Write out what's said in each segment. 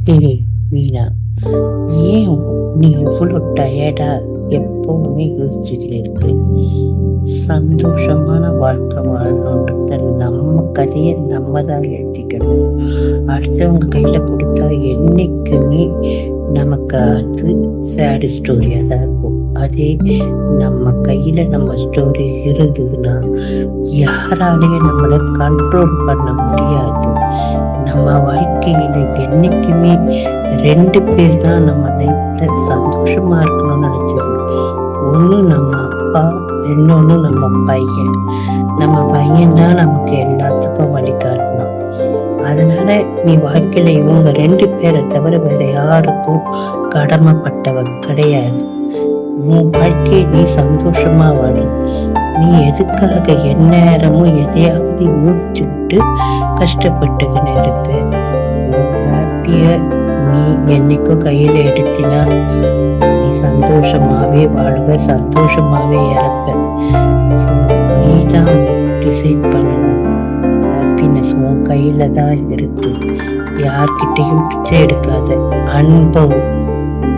ஏய் மீனா, ஏன் நீ இவ்வளோ டயர்டா எப்பவுமே யோசிச்சுக்கிட்டு இருக்கு? சந்தோஷமான வாழ்க்கை வாழணுன்றத நம்ம கதையை நம்ம தான் எழுதிக்கணும். அடுத்தவங்க கையில் கொடுத்தா என்னைக்குமே நமக்கு அது சேடு ஸ்டோரியாக தான் இருக்கும். அதே நம்ம கையில் நம்ம ஸ்டோரி இருந்ததுன்னா யாராலையும் நம்மளை கண்ட்ரோல் பண்ண முடியாது. நம்ம வாழ்க்கையில் என்னைக்குமே 2 பேர் தான் நம்ம லைஃப்பில் சந்தோஷமாக இருக்கணும்னு நினச்சது. ஒன்று நம்ம அப்பா, இன்னொன்று நம்ம பையன். நம்ம பையன்தான் நமக்கு எல்லாத்துக்கும் வழிகாட்டணும். அதனால நீ வாழ்க்கையில் இவங்க 2 பேரை தவிர வேற யாருக்கும் கடமைப்பட்டவ கிடையாது. உன் வாழ்க்கையை நீ சந்தோஷமா வாழு. நீ எதுக்காக எந்நேரமும் எதையாவது யோசிச்சு விட்டு கஷ்டப்பட்டுக்கின்னு இருக்க? ஹாப்பிய நீ என்னைக்கும் கையில எடுத்தினா நீ சந்தோஷமாவே வாழுவ, சந்தோஷமாவே இறப்ப. ஸோ நீ தான் டிசைட் பண்ணணும். ஹாப்பினஸ் உன் கையில தான் இருக்கு. யார்கிட்டையும் பிச்சை எடுக்காத. அன்பும்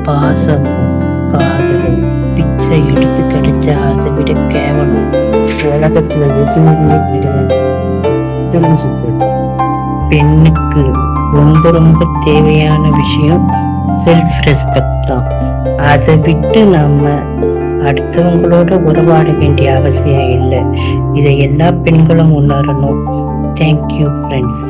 பாசமும் காதலும் பிச்சை எடுத்து கிடைச்சா அதை விட கேவலம் உலகத்துல எதுவுமே கிடையாது. தெரிஞ்சுக்க. பெண்ணுக்கு ரொம்ப ரொம்ப தேவையான விஷயம் செல்ஃப் ரெஸ்பெக்ட் தான். அதை விட்டு நம்ம அடுத்தவங்களோட உறவாட வேண்டிய அவசியம் இல்லை. இதை எல்லா பெண்களும் உணரணும். Thank you friends.